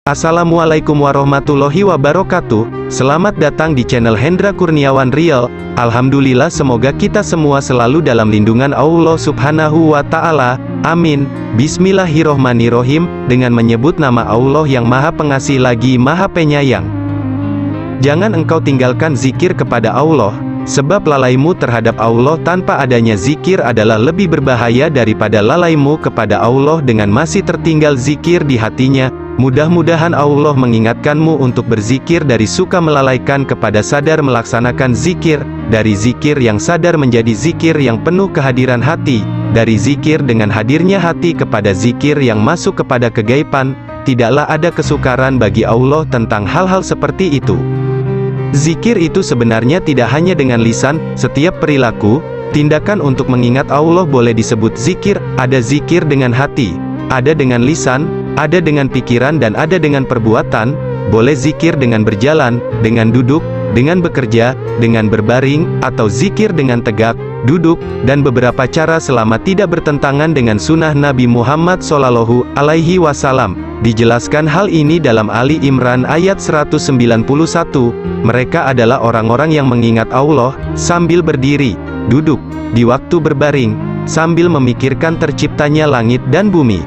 Assalamualaikum warahmatullahi wabarakatuh. Selamat datang di channel Hendra Kurniawan Real. Alhamdulillah, semoga kita semua selalu dalam lindungan Allah Subhanahu wa Ta'ala. Amin. Bismillahirrohmanirrohim. Dengan menyebut nama Allah yang Maha Pengasih lagi Maha Penyayang. Jangan engkau tinggalkan zikir kepada Allah, sebab lalaimu terhadap Allah tanpa adanya zikir adalah lebih berbahaya daripada lalaimu kepada Allah dengan masih tertinggal zikir di hatinya. Mudah-mudahan Allah mengingatkanmu untuk berzikir dari suka melalaikan kepada sadar melaksanakan zikir, dari zikir yang sadar menjadi zikir yang penuh kehadiran hati, dari zikir dengan hadirnya hati kepada zikir yang masuk kepada kegaiban. Tidaklah ada kesukaran bagi Allah tentang hal-hal seperti itu. Zikir itu sebenarnya tidak hanya dengan lisan, setiap perilaku, tindakan untuk mengingat Allah boleh disebut zikir. Ada zikir dengan hati, ada dengan lisan, ada dengan pikiran dan ada dengan perbuatan. Boleh zikir dengan berjalan, dengan duduk, dengan bekerja, dengan berbaring, atau zikir dengan tegak, duduk, dan beberapa cara selama tidak bertentangan dengan sunnah Nabi Muhammad SAW. Dijelaskan hal ini dalam Ali Imran ayat 191. Mereka adalah orang-orang yang mengingat Allah, sambil berdiri, duduk, di waktu berbaring, sambil memikirkan terciptanya langit dan bumi.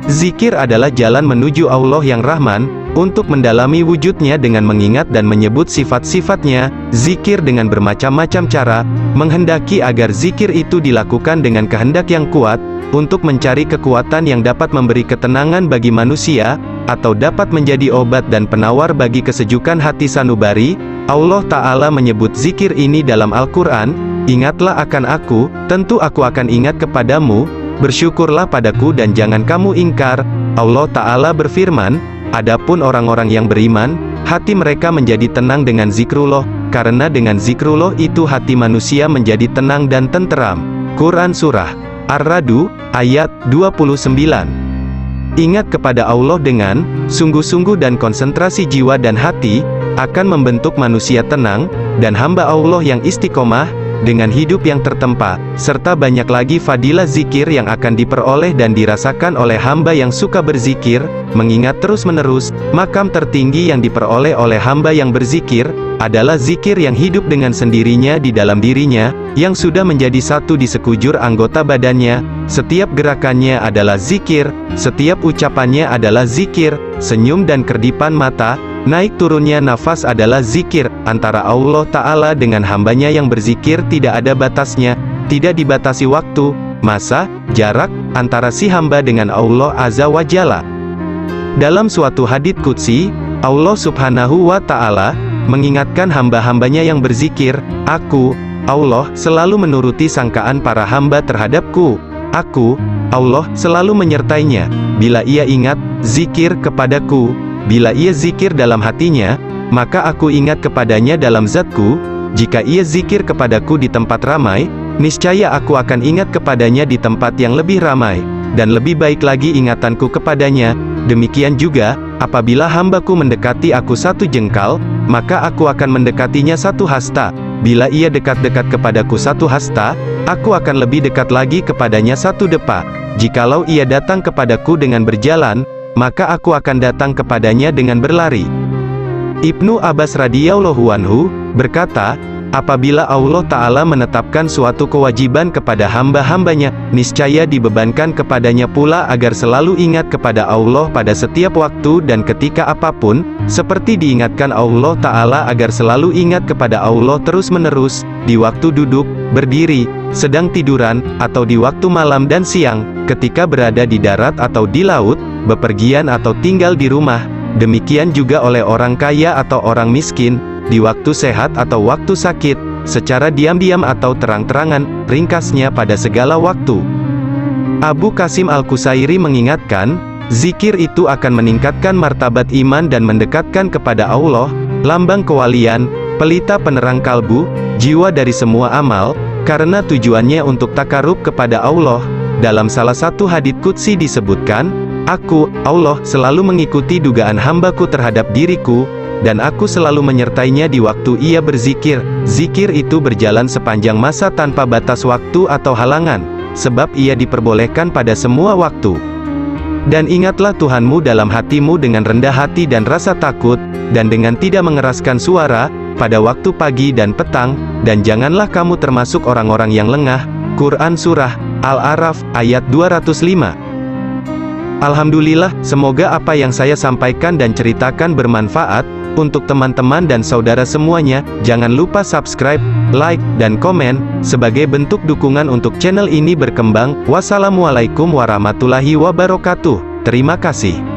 Zikir adalah jalan menuju Allah yang Rahman, untuk mendalami wujudnya dengan mengingat dan menyebut sifat-sifatnya. Zikir dengan bermacam-macam cara, menghendaki agar zikir itu dilakukan dengan kehendak yang kuat, untuk mencari kekuatan yang dapat memberi ketenangan bagi manusia, atau dapat menjadi obat dan penawar bagi kesejukan hati sanubari. Allah Ta'ala menyebut zikir ini dalam Al-Quran, "Ingatlah akan aku, tentu aku akan ingat kepadamu, bersyukurlah padaku dan jangan kamu ingkar." Allah Ta'ala berfirman, "Adapun orang-orang yang beriman, hati mereka menjadi tenang dengan zikrullah, karena dengan zikrullah itu hati manusia menjadi tenang dan tenteram." Quran Surah Ar-Ra'd, ayat 29. Ingat kepada Allah dengan sungguh-sungguh dan konsentrasi jiwa dan hati, akan membentuk manusia tenang, dan hamba Allah yang istiqomah, dengan hidup yang tertempa, serta banyak lagi fadilah zikir yang akan diperoleh dan dirasakan oleh hamba yang suka berzikir, mengingat terus-menerus. Makam tertinggi yang diperoleh oleh hamba yang berzikir, adalah zikir yang hidup dengan sendirinya di dalam dirinya, yang sudah menjadi satu di sekujur anggota badannya. Setiap gerakannya adalah zikir, setiap ucapannya adalah zikir, senyum dan kerdipan mata, naik turunnya nafas adalah zikir. Antara Allah Ta'ala dengan hambanya yang berzikir tidak ada batasnya, tidak dibatasi waktu, masa, jarak, antara si hamba dengan Allah Azza wa Jalla. Dalam suatu hadits qudsi, Allah Subhanahu wa Ta'ala mengingatkan hamba-hambanya yang berzikir, "Aku, Allah, selalu menuruti sangkaan para hamba terhadapku. Aku, Allah, selalu menyertainya, bila ia ingat, zikir kepadaku. Bila ia zikir dalam hatinya, maka aku ingat kepadanya dalam zatku. Jika ia zikir kepadaku di tempat ramai, niscaya aku akan ingat kepadanya di tempat yang lebih ramai, dan lebih baik lagi ingatanku kepadanya. Demikian juga, apabila hambaku mendekati aku satu jengkal, maka aku akan mendekatinya satu hasta. Bila ia dekat-dekat kepadaku satu hasta, aku akan lebih dekat lagi kepadanya satu depa. Jikalau ia datang kepadaku dengan berjalan, maka aku akan datang kepadanya dengan berlari." Ibnu Abbas radhiyallahu anhu berkata, apabila Allah Ta'ala menetapkan suatu kewajiban kepada hamba-hambanya, niscaya dibebankan kepadanya pula agar selalu ingat kepada Allah pada setiap waktu dan ketika apapun, seperti diingatkan Allah Ta'ala agar selalu ingat kepada Allah terus-menerus, di waktu duduk, berdiri, sedang tiduran, atau di waktu malam dan siang, ketika berada di darat atau di laut, bepergian atau tinggal di rumah. Demikian juga oleh orang kaya atau orang miskin, di waktu sehat atau waktu sakit, secara diam-diam atau terang-terangan, ringkasnya pada segala waktu. Abu Qasim Al-Qusairi mengingatkan, zikir itu akan meningkatkan martabat iman dan mendekatkan kepada Allah, lambang kewalian, pelita penerang kalbu, jiwa dari semua amal, karena tujuannya untuk takarub kepada Allah. Dalam salah satu hadits qudsi disebutkan, "Aku, Allah, selalu mengikuti dugaan hambaku terhadap diriku, dan aku selalu menyertainya di waktu ia berzikir." Zikir itu berjalan sepanjang masa tanpa batas waktu atau halangan, sebab ia diperbolehkan pada semua waktu. Dan ingatlah Tuhanmu dalam hatimu dengan rendah hati dan rasa takut, dan dengan tidak mengeraskan suara, pada waktu pagi dan petang, dan janganlah kamu termasuk orang-orang yang lengah. Quran Surah Al-A'raf, ayat 205. Alhamdulillah, semoga apa yang saya sampaikan dan ceritakan bermanfaat, untuk teman-teman dan saudara semuanya. Jangan lupa subscribe, like, dan komen, sebagai bentuk dukungan untuk channel ini berkembang. Wassalamualaikum warahmatullahi wabarakatuh. Terima kasih.